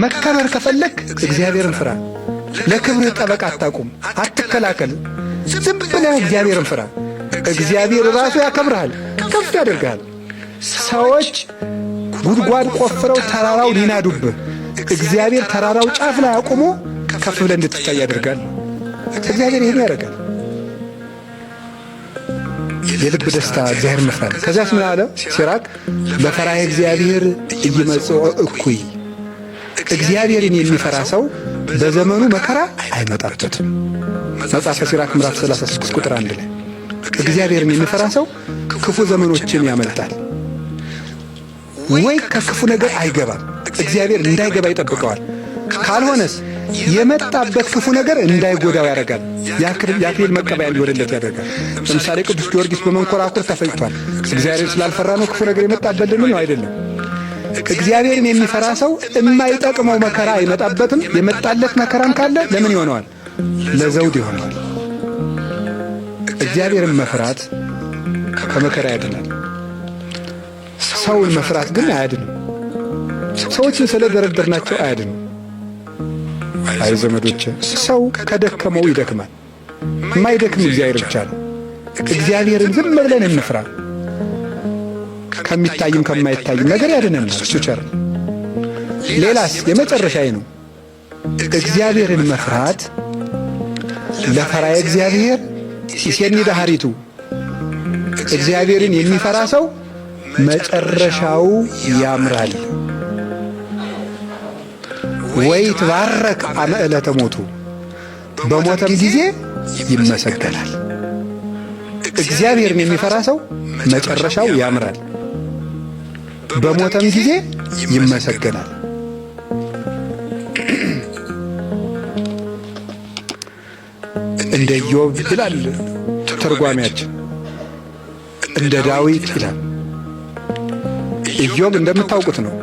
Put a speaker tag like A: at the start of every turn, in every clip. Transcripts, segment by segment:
A: መከበር ከፈለክ እግዚአብሔርን ፍራ። ለክብር ጠበቃ አታቁም፣ አትከላከል። ዝም ብለህ እግዚአብሔርን ፍራ። እግዚአብሔር ራሱ ያከብርሃል፣ ከፍ ያደርግሃል። ሰዎች ጉድጓድ ቆፍረው ተራራው ሊናዱብህ፣ እግዚአብሔር ተራራው ጫፍ ላይ አቁሞ ከፍ ብለህ እንድትታይ ያደርጋል። እግዚአብሔር ይሄን ያደርጋል። የልብ ደስታ እግዚአብሔር መፍራት። ከዚያስ ምን አለ ሲራክ? በፈራህ እግዚአብሔር እይመጽኦ እኩይ። እግዚአብሔርን የሚፈራ ሰው በዘመኑ መከራ አይመጣበትም። መጽሐፈ ሲራክ ምዕራፍ 36 ቁጥር 1 ላይ እግዚአብሔርን የሚፈራ ሰው ክፉ ዘመኖችን ያመልጣል። ወይ ከክፉ ነገር አይገባም፣ እግዚአብሔር እንዳይገባ ይጠብቀዋል። ካልሆነስ የመጣበት ክፉ ነገር እንዳይጎዳው ያደርጋል። የአክሊል መቀበያ እንዲሆንለት ያደርጋል። ለምሳሌ ቅዱስ ጊዮርጊስ በመንኮራኩር ተፈጭቷል። እግዚአብሔር ስላልፈራ ነው ክፉ ነገር የመጣበት ነው አይደለም። እግዚአብሔርን የሚፈራ ሰው የማይጠቅመው መከራ አይመጣበትም። የመጣለት መከራም ካለ ለምን ይሆነዋል? ለዘውድ ይሆነዋል። እግዚአብሔርን መፍራት ከመከራ ያድናል። ሰውን መፍራት ግን አያድንም። ሰዎችን ስለደረደርናቸው አያድንም። አይ ዘመዶቼ፣ ሰው ከደከመው ይደክማል። የማይደክም እግዚአብሔር ብቻ ነው። እግዚአብሔርን ዝም ብለን እንፍራ። ከሚታይም ከማይታይም ነገር ያድነናል። እሱ ቸር። ሌላስ የመጨረሻዬ ነው። እግዚአብሔርን መፍራት ለፈራዬ እግዚአብሔር ሲሴኒ ዳህሪቱ። እግዚአብሔርን የሚፈራ ሰው መጨረሻው ያምራል። ወይ ትባረክ አመ ዕለተ ሞቱ፣ በሞተም ጊዜ ይመሰገናል። እግዚአብሔርን የሚፈራ ሰው መጨረሻው ያምራል፣ በሞተም ጊዜ ይመሰገናል። እንደ ኢዮብ ይላል ተርጓሚያችን፣ እንደ ዳዊት ይላል። ኢዮብ እንደምታውቁት ነው።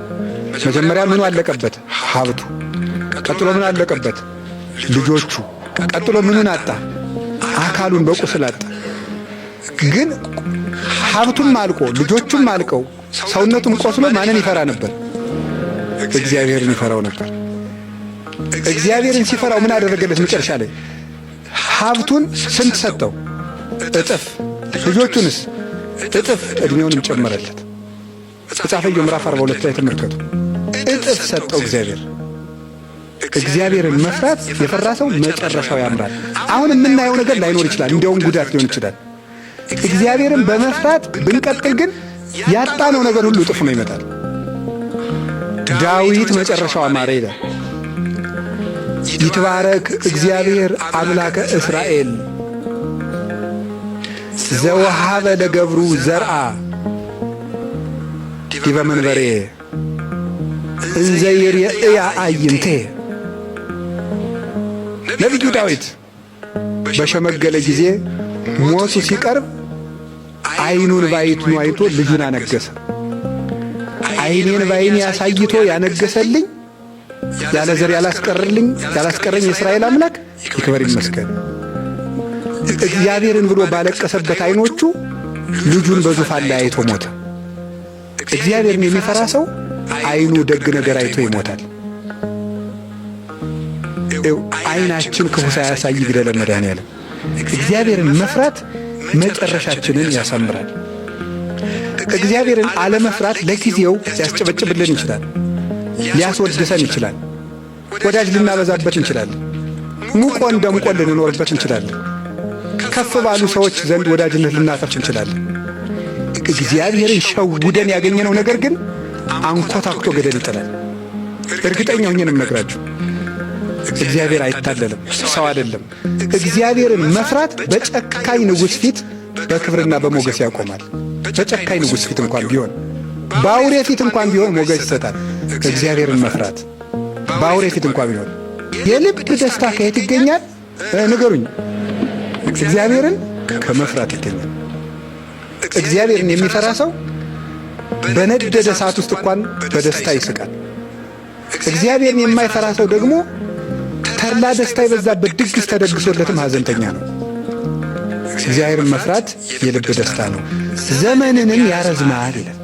A: መጀመሪያ ምኑ አለቀበት? ሀብቱ። ቀጥሎ ምን አለቀበት? ልጆቹ። ቀጥሎ ምኑን አጣ? አካሉን በቁስል አጣ። ግን ሀብቱም አልቆ ልጆቹም አልቀው ሰውነቱም ቆስሎ ማንን ይፈራ ነበር? እግዚአብሔርን ይፈራው ነበር። እግዚአብሔርን ሲፈራው ምን አደረገለት? መጨረሻ ላይ ሀብቱን ስንት ሰጠው? እጥፍ። ልጆቹንስ እጥፍ፣ ዕድሜውንም ጨመረለት። መጽሐፈ ኢዮብ ምዕራፍ 42 ላይ ተመልከቱ። እጥፍ ሰጠው እግዚአብሔር። እግዚአብሔርን መፍራት የፈራ ሰው መጨረሻው ያምራል። አሁን የምናየው ነገር ላይኖር ይችላል፣ እንዲያውም ጉዳት ሊሆን ይችላል። እግዚአብሔርን በመፍራት ብንቀጥል ግን ያጣነው ነገር ሁሉ እጥፍ ነው ይመጣል። ዳዊት መጨረሻው አማረ ይላል። ይትባረክ እግዚአብሔር አምላከ እስራኤል ዘወሃበ ለገብሩ ዘርአ ዲበ መንበሬ እንዘ ይርኤያ አዕይንቴ። ነቢዩ ዳዊት በሸመገለ ጊዜ ሞቱ ሲቀርብ ዓይኑን ባይኑ አይቶ ልጁን አነገሰ። ዓይኔን ባይኔ ያሳይቶ ያነገሰልኝ ያለ ዘር ያላስቀረኝ የእስራኤል አምላክ ይክበር ይመስገን። እግዚአብሔርን ብሎ ባለቀሰበት ዓይኖቹ ልጁን በዙፋን ላይ አይቶ ሞተ። እግዚአብሔርን የሚፈራ ሰው ዓይኑ ደግ ነገር አይቶ ይሞታል። ዓይናችን ክፉ ሳያሳይ ይግደለን መድኃኔዓለም። እግዚአብሔርን መፍራት መጨረሻችንን ያሳምራል። እግዚአብሔርን አለመፍራት ለጊዜው ሊያስጨበጭብልን ይችላል፣ ሊያስወድሰን ይችላል፣ ወዳጅ ልናበዛበት እንችላለን፣ ሙቆን ደምቆን ልንኖርበት እንችላለን፣ ከፍ ባሉ ሰዎች ዘንድ ወዳጅነት ልናፈርች እንችላለን። እግዚአብሔርን ሸውደን ያገኘነው ነገር ግን አንኮታኩቶ ገደል ይጥላል። እርግጠኛ ሆኜ ነው የምነግራችሁ። እግዚአብሔር አይታለልም፣ ሰው አይደለም። እግዚአብሔርን መፍራት በጨካኝ ንጉሥ ፊት በክብርና በሞገስ ያቆማል። በጨካኝ ንጉሥ ፊት እንኳን ቢሆን፣ በአውሬ ፊት እንኳን ቢሆን ሞገስ ይሰጣል። እግዚአብሔርን መፍራት በአውሬ ፊት እንኳን ቢሆን። የልብ ደስታ ከየት ይገኛል ንገሩኝ? እግዚአብሔርን ከመፍራት ይገኛል። እግዚአብሔርን የሚፈራ ሰው በነደደ እሳት ውስጥ እንኳን በደስታ ይስቃል። እግዚአብሔርን የማይፈራ ሰው ደግሞ ተድላ ደስታ የበዛበት ድግስ ተደግሶለትም ሐዘንተኛ ነው። እግዚአብሔርን መፍራት የልብ ደስታ ነው፣ ዘመንንም ያረዝማል ይላል።